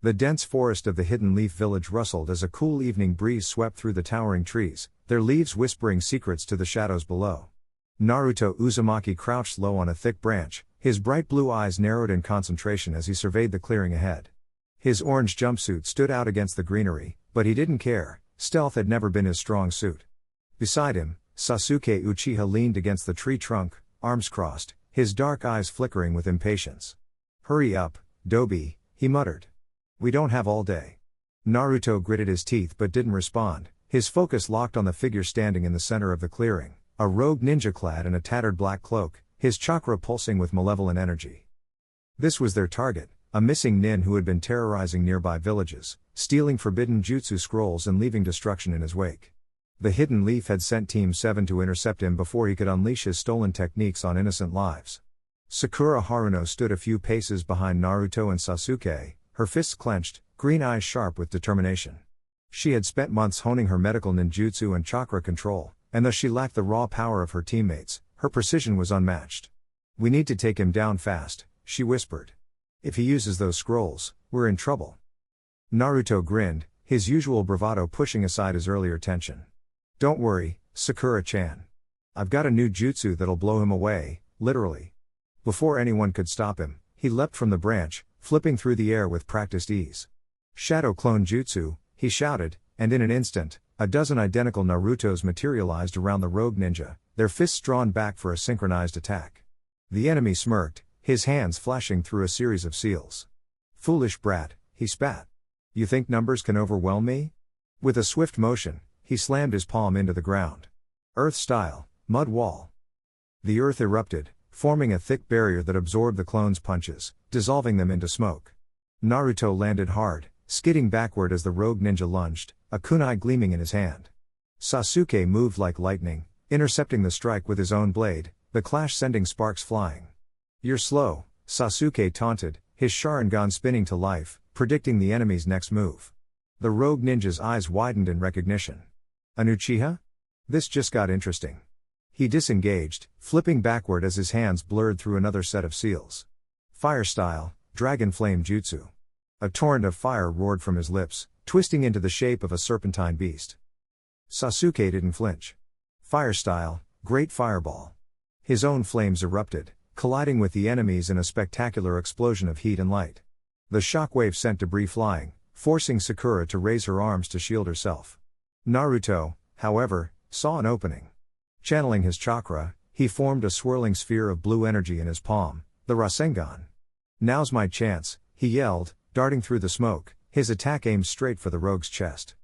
The dense forest of the Hidden Leaf Village rustled as a cool evening breeze swept through the towering trees, their leaves whispering secrets to the shadows below. Naruto Uzumaki crouched low on a thick branch, his bright blue eyes narrowed in concentration as he surveyed the clearing ahead. His orange jumpsuit stood out against the greenery, but he didn't care. Stealth had never been his strong suit. Beside him, Sasuke Uchiha leaned against the tree trunk, arms crossed, his dark eyes flickering with impatience. "Hurry up, Dobi," he muttered. "We don't have all day." Naruto gritted his teeth but didn't respond, his focus locked on the figure standing in the center of the clearing, a rogue ninja clad in a tattered black cloak, his chakra pulsing with malevolent energy. This was their target, a missing nin who had been terrorizing nearby villages, stealing forbidden jutsu scrolls and leaving destruction in his wake. The Hidden Leaf had sent Team 7 to intercept him before he could unleash his stolen techniques on innocent lives. Sakura Haruno stood a few paces behind Naruto and Sasuke, her fists clenched, green eyes sharp with determination. She had spent months honing her medical ninjutsu and chakra control, and though she lacked the raw power of her teammates, her precision was unmatched. "We need to take him down fast," she whispered. "If he uses those scrolls, we're in trouble." Naruto grinned, his usual bravado pushing aside his earlier tension. "Don't worry, Sakura-chan. I've got a new jutsu that'll blow him away, literally." Before anyone could stop him, he leapt from the branch, flipping through the air with practiced ease. "Shadow Clone Jutsu," he shouted, and in an instant, a dozen identical Narutos materialized around the rogue ninja, their fists drawn back for a synchronized attack. The enemy smirked, his hands flashing through a series of seals. "Foolish brat," he spat. "You think numbers can overwhelm me?" With a swift motion, he slammed his palm into the ground. Earth style, mud wall. The earth erupted, forming a thick barrier that absorbed the clone's punches, dissolving them into smoke. Naruto landed hard, skidding backward as the rogue ninja lunged, a kunai gleaming in his hand. Sasuke moved like lightning, intercepting the strike with his own blade, the clash sending sparks flying. "You're slow," Sasuke taunted, his Sharingan spinning to life, predicting the enemy's next move. The rogue ninja's eyes widened in recognition. "An Uchiha? This just got interesting." He disengaged, flipping backward as his hands blurred through another set of seals. "Fire style, Dragon Flame Jutsu." A torrent of fire roared from his lips, twisting into the shape of a serpentine beast. Sasuke didn't flinch. "Fire style, Great Fireball." His own flames erupted, colliding with the enemy's in a spectacular explosion of heat and light. The shockwave sent debris flying, forcing Sakura to raise her arms to shield herself. Naruto, however, saw an opening. Channeling his chakra, he formed a swirling sphere of blue energy in his palm, the Rasengan. "Now's my chance," he yelled, darting through the smoke, his attack aimed straight for the rogue's chest.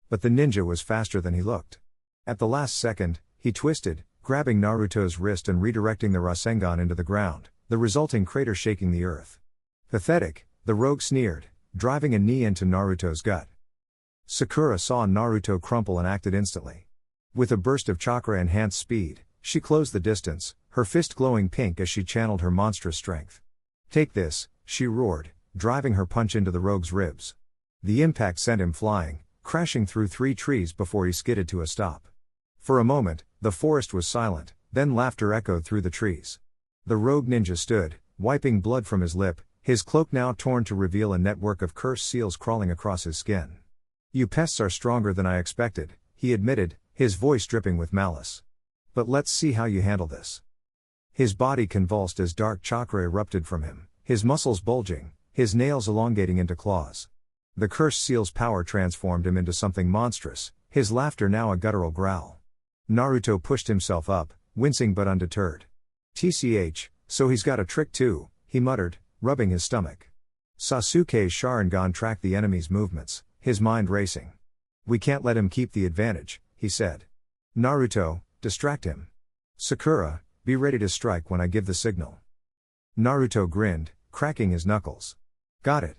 But the ninja was faster than he looked. At the last second, he twisted, grabbing Naruto's wrist and redirecting the Rasengan into the ground, the resulting crater shaking the earth. "Pathetic," the rogue sneered, driving a knee into Naruto's gut. Sakura saw Naruto crumple and acted instantly. With a burst of chakra-enhanced speed, she closed the distance, her fist glowing pink as she channeled her monstrous strength. "Take this," she roared, driving her punch into the rogue's ribs. The impact sent him flying, crashing through 3 trees before he skidded to a stop. For a moment, the forest was silent, then laughter echoed through the trees. The rogue ninja stood, wiping blood from his lip, his cloak now torn to reveal a network of cursed seals crawling across his skin. "You pests are stronger than I expected," he admitted, his voice dripping with malice. "But let's see how you handle this." His body convulsed as dark chakra erupted from him, his muscles bulging, his nails elongating into claws. The cursed seal's power transformed him into something monstrous, his laughter now a guttural growl. Naruto pushed himself up, wincing but undeterred. "TCH, so he's got a trick too," he muttered, rubbing his stomach. Sasuke's Sharingan tracked the enemy's movements, his mind racing. "We can't let him keep the advantage," he said. "Naruto, distract him. Sakura, be ready to strike when I give the signal." Naruto grinned, cracking his knuckles. "Got it."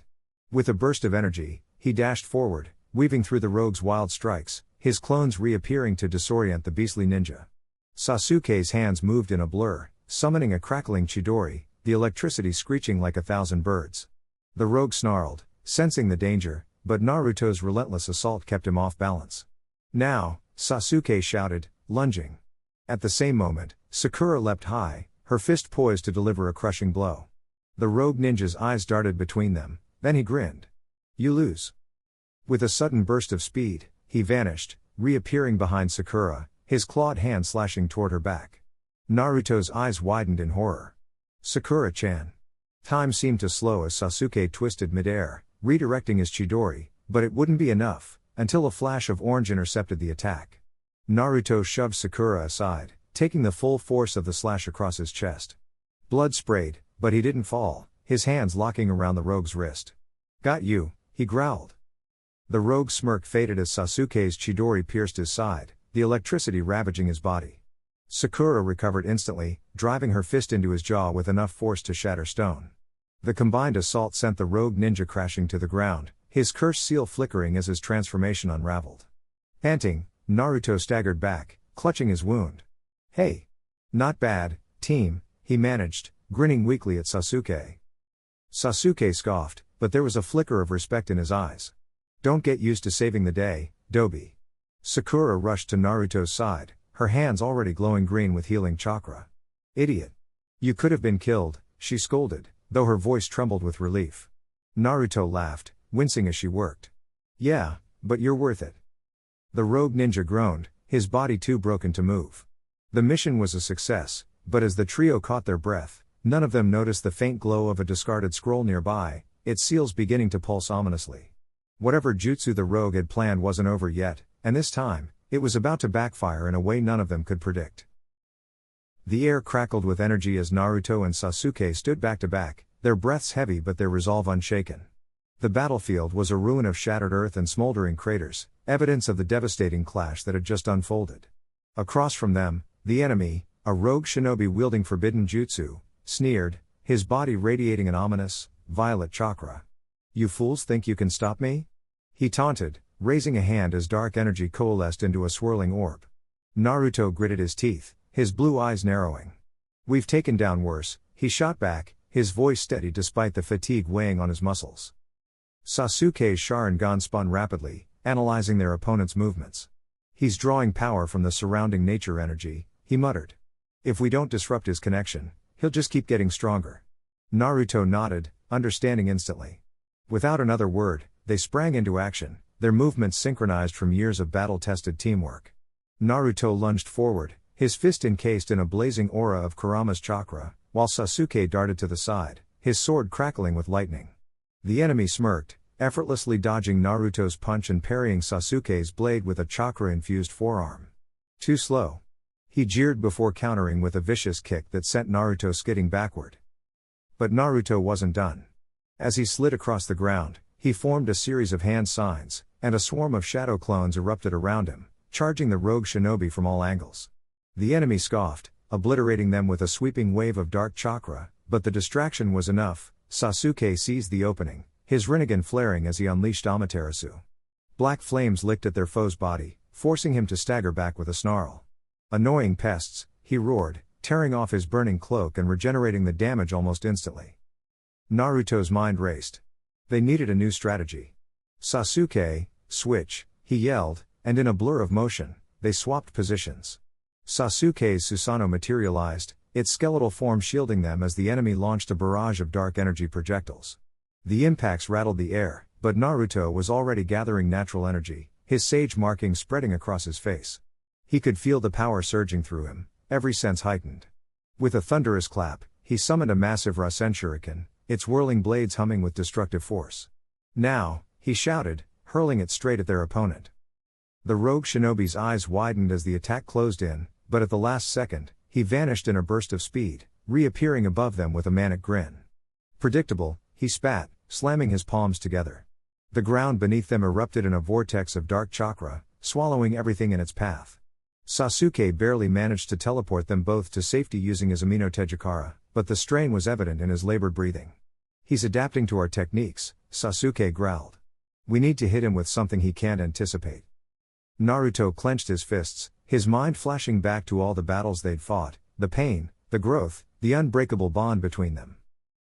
With a burst of energy, he dashed forward, weaving through the rogue's wild strikes, his clones reappearing to disorient the beastly ninja. Sasuke's hands moved in a blur, summoning a crackling Chidori, the electricity screeching like 1,000 birds. The rogue snarled, sensing the danger, but Naruto's relentless assault kept him off balance. "Now," Sasuke shouted, lunging. At the same moment, Sakura leapt high, her fist poised to deliver a crushing blow. The rogue ninja's eyes darted between them, then he grinned. You lose. With a sudden burst of speed, he vanished, reappearing behind Sakura, his clawed hand slashing toward her back. Naruto's eyes widened in horror. Sakura-chan. Time seemed to slow as Sasuke twisted midair, redirecting his Chidori, but it wouldn't be enough, until a flash of orange intercepted the attack. Naruto shoved Sakura aside, taking the full force of the slash across his chest. Blood sprayed, but he didn't fall, his hands locking around the rogue's wrist. Got you, he growled. The rogue's smirk faded as Sasuke's Chidori pierced his side, the electricity ravaging his body. Sakura recovered instantly, driving her fist into his jaw with enough force to shatter stone. The combined assault sent the rogue ninja crashing to the ground, his cursed seal flickering as his transformation unraveled. Panting, Naruto staggered back, clutching his wound. Hey! Not bad, team, he managed, grinning weakly at Sasuke. Sasuke scoffed, but there was a flicker of respect in his eyes. Don't get used to saving the day, Dobi. Sakura rushed to Naruto's side, her hands already glowing green with healing chakra. Idiot. You could have been killed, she scolded, though her voice trembled with relief. Naruto laughed, wincing as she worked. Yeah, but you're worth it. The rogue ninja groaned, his body too broken to move. The mission was a success, but as the trio caught their breath, none of them noticed the faint glow of a discarded scroll nearby, its seals beginning to pulse ominously. Whatever jutsu the rogue had planned wasn't over yet, and this time, it was about to backfire in a way none of them could predict. The air crackled with energy as Naruto and Sasuke stood back to back, their breaths heavy but their resolve unshaken. The battlefield was a ruin of shattered earth and smoldering craters, evidence of the devastating clash that had just unfolded. Across from them, the enemy, a rogue shinobi wielding forbidden jutsu, sneered, his body radiating an ominous, violet chakra. You fools think you can stop me? He taunted, raising a hand as dark energy coalesced into a swirling orb. Naruto gritted his teeth, his blue eyes narrowing. We've taken down worse, he shot back, his voice steady despite the fatigue weighing on his muscles. Sasuke's Sharingan spun rapidly, analyzing their opponent's movements. He's drawing power from the surrounding nature energy, he muttered. If we don't disrupt his connection, he'll just keep getting stronger. Naruto nodded, understanding instantly. Without another word, they sprang into action, their movements synchronized from years of battle-tested teamwork. Naruto lunged forward, his fist encased in a blazing aura of Kurama's chakra, while Sasuke darted to the side, his sword crackling with lightning. The enemy smirked, effortlessly dodging Naruto's punch and parrying Sasuke's blade with a chakra-infused forearm. Too slow. He jeered before countering with a vicious kick that sent Naruto skidding backward. But Naruto wasn't done. As he slid across the ground, he formed a series of hand signs, and a swarm of shadow clones erupted around him, charging the rogue shinobi from all angles. The enemy scoffed, obliterating them with a sweeping wave of dark chakra, but the distraction was enough. Sasuke seized the opening, his Rinnegan flaring as he unleashed Amaterasu. Black flames licked at their foe's body, forcing him to stagger back with a snarl. Annoying pests, he roared, tearing off his burning cloak and regenerating the damage almost instantly. Naruto's mind raced. They needed a new strategy. Sasuke, switch, he yelled, and in a blur of motion, they swapped positions. Sasuke's Susanoo materialized, its skeletal form shielding them as the enemy launched a barrage of dark energy projectiles. The impacts rattled the air, but Naruto was already gathering natural energy, his sage markings spreading across his face. He could feel the power surging through him, every sense heightened. With a thunderous clap, he summoned a massive Rasen shuriken, its whirling blades humming with destructive force. Now, he shouted, hurling it straight at their opponent. The rogue shinobi's eyes widened as the attack closed in, but at the last second, he vanished in a burst of speed, reappearing above them with a manic grin. Predictable, he spat, slamming his palms together. The ground beneath them erupted in a vortex of dark chakra, swallowing everything in its path. Sasuke barely managed to teleport them both to safety using his Amino Tejikara, but the strain was evident in his labored breathing. He's adapting to our techniques, Sasuke growled. We need to hit him with something he can't anticipate. Naruto clenched his fists, his mind flashing back to all the battles they'd fought, the pain, the growth, the unbreakable bond between them.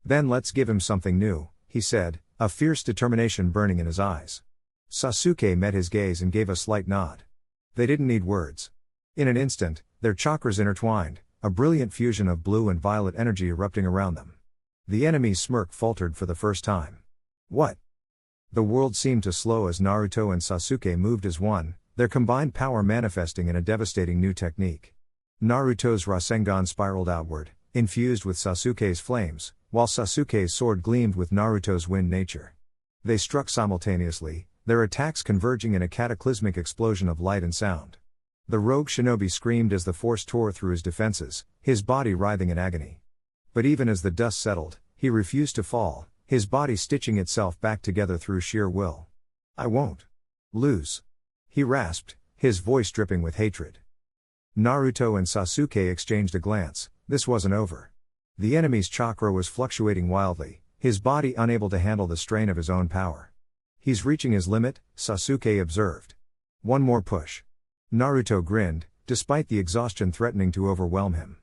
Then let's give him something new, he said, a fierce determination burning in his eyes. Sasuke met his gaze and gave a slight nod. They didn't need words. In an instant, their chakras intertwined, a brilliant fusion of blue and violet energy erupting around them. The enemy's smirk faltered for the first time. What? The world seemed to slow as Naruto and Sasuke moved as one, their combined power manifesting in a devastating new technique. Naruto's Rasengan spiraled outward, infused with Sasuke's flames, while Sasuke's sword gleamed with Naruto's wind nature. They struck simultaneously, their attacks converging in a cataclysmic explosion of light and sound. The rogue shinobi screamed as the force tore through his defenses, his body writhing in agony. But even as the dust settled, he refused to fall, his body stitching itself back together through sheer will. "I won't lose," he rasped, his voice dripping with hatred. Naruto and Sasuke exchanged a glance. This wasn't over. The enemy's chakra was fluctuating wildly, his body unable to handle the strain of his own power. "He's reaching his limit," Sasuke observed. "One more push." Naruto grinned, despite the exhaustion threatening to overwhelm him.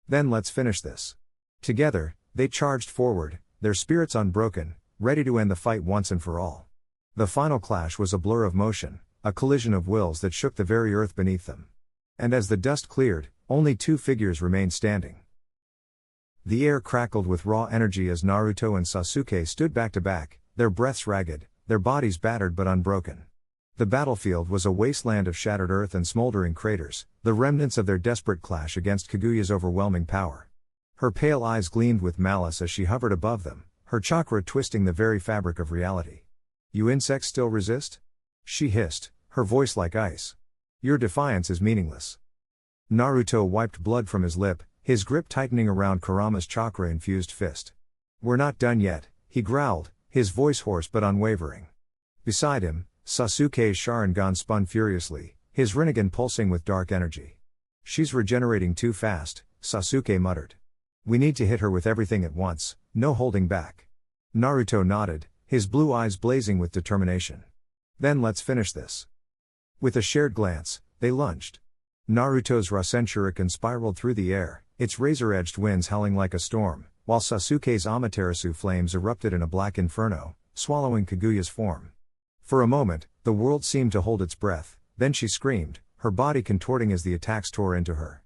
"Then let's finish this." Together, they charged forward, their spirits unbroken, ready to end the fight once and for all. The final clash was a blur of motion, a collision of wills that shook the very earth beneath them. And as the dust cleared, only two figures remained standing. The air crackled with raw energy as Naruto and Sasuke stood back to back, their breaths ragged, their bodies battered but unbroken. The battlefield was a wasteland of shattered earth and smoldering craters, the remnants of their desperate clash against Kaguya's overwhelming power. Her pale eyes gleamed with malice as she hovered above them, her chakra twisting the very fabric of reality. "You insects still resist?" she hissed, her voice like ice. "Your defiance is meaningless." Naruto wiped blood from his lip, his grip tightening around Kurama's chakra-infused fist. "We're not done yet," he growled, his voice hoarse but unwavering. Beside him, Sasuke's Sharingan spun furiously, his Rinnegan pulsing with dark energy. "She's regenerating too fast," Sasuke muttered. "We need to hit her with everything at once, no holding back." Naruto nodded, his blue eyes blazing with determination. "Then let's finish this." With a shared glance, they lunged. Naruto's Rasen Shuriken spiraled through the air, its razor-edged winds howling like a storm, while Sasuke's Amaterasu flames erupted in a black inferno, swallowing Kaguya's form. For a moment, the world seemed to hold its breath, then she screamed, her body contorting as the attacks tore into her.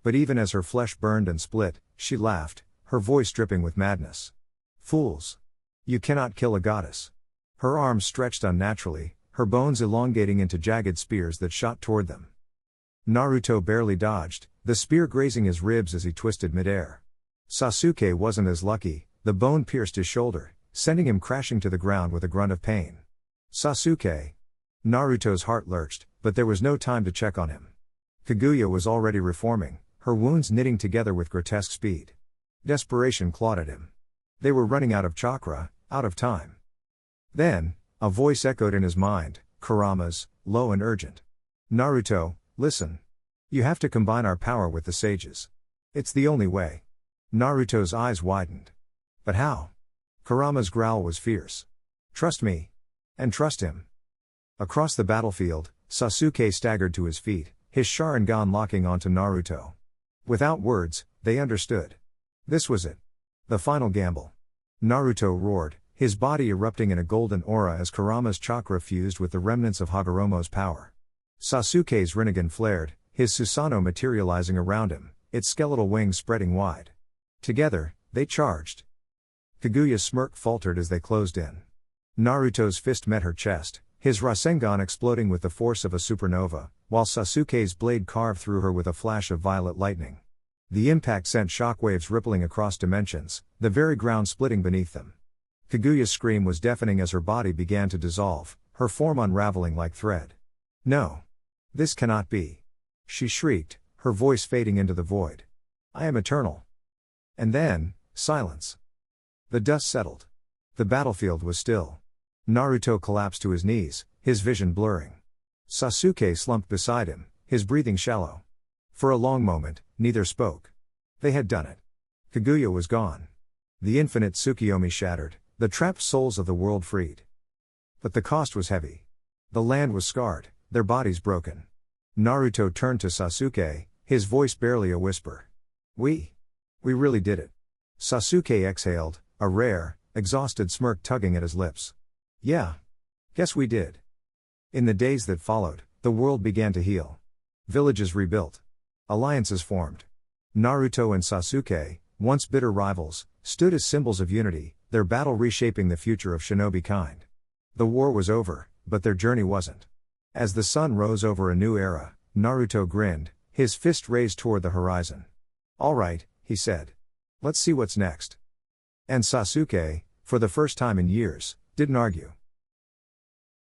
But even as her flesh burned and split, she laughed, her voice dripping with madness. "Fools! You cannot kill a goddess." Her arms stretched unnaturally, her bones elongating into jagged spears that shot toward them. Naruto barely dodged, the spear grazing his ribs as he twisted midair. Sasuke wasn't as lucky, the bone pierced his shoulder, sending him crashing to the ground with a grunt of pain. "Sasuke!" Naruto's heart lurched, but there was no time to check on him. Kaguya was already reforming, her wounds knitting together with grotesque speed. Desperation clawed at him. They were running out of chakra, out of time. Then, a voice echoed in his mind, Kurama's, low and urgent. "Naruto, listen. You have to combine our power with the sages. It's the only way." Naruto's eyes widened. "But how?" Kurama's growl was fierce. "Trust me. And trust him." Across the battlefield, Sasuke staggered to his feet, his Sharingan locking onto Naruto. Without words, they understood. This was it. The final gamble. Naruto roared, his body erupting in a golden aura as Kurama's chakra fused with the remnants of Hagoromo's power. Sasuke's Rinnegan flared, his Susanoo materializing around him, its skeletal wings spreading wide. Together, they charged. Kaguya's smirk faltered as they closed in. Naruto's fist met her chest, his Rasengan exploding with the force of a supernova, while Sasuke's blade carved through her with a flash of violet lightning. The impact sent shockwaves rippling across dimensions, the very ground splitting beneath them. Kaguya's scream was deafening as her body began to dissolve, her form unraveling like thread. "No. This cannot be." She shrieked, her voice fading into the void. "I am eternal." And then, silence. The dust settled. The battlefield was still. Naruto collapsed to his knees, his vision blurring. Sasuke slumped beside him, his breathing shallow. For a long moment, neither spoke. They had done it. Kaguya was gone. The infinite Tsukiyomi shattered, the trapped souls of the world freed. But the cost was heavy. The land was scarred, their bodies broken. Naruto turned to Sasuke, his voice barely a whisper. We really did it." Sasuke exhaled, a rare, exhausted smirk tugging at his lips. "Yeah. Guess we did." In the days that followed, the world began to heal. Villages rebuilt. Alliances formed. Naruto and Sasuke, once bitter rivals, stood as symbols of unity, their battle reshaping the future of shinobi kind. The war was over, but their journey wasn't. As the sun rose over a new era, Naruto grinned, his fist raised toward the horizon. "All right," he said. "Let's see what's next." And Sasuke, for the first time in years, didn't argue.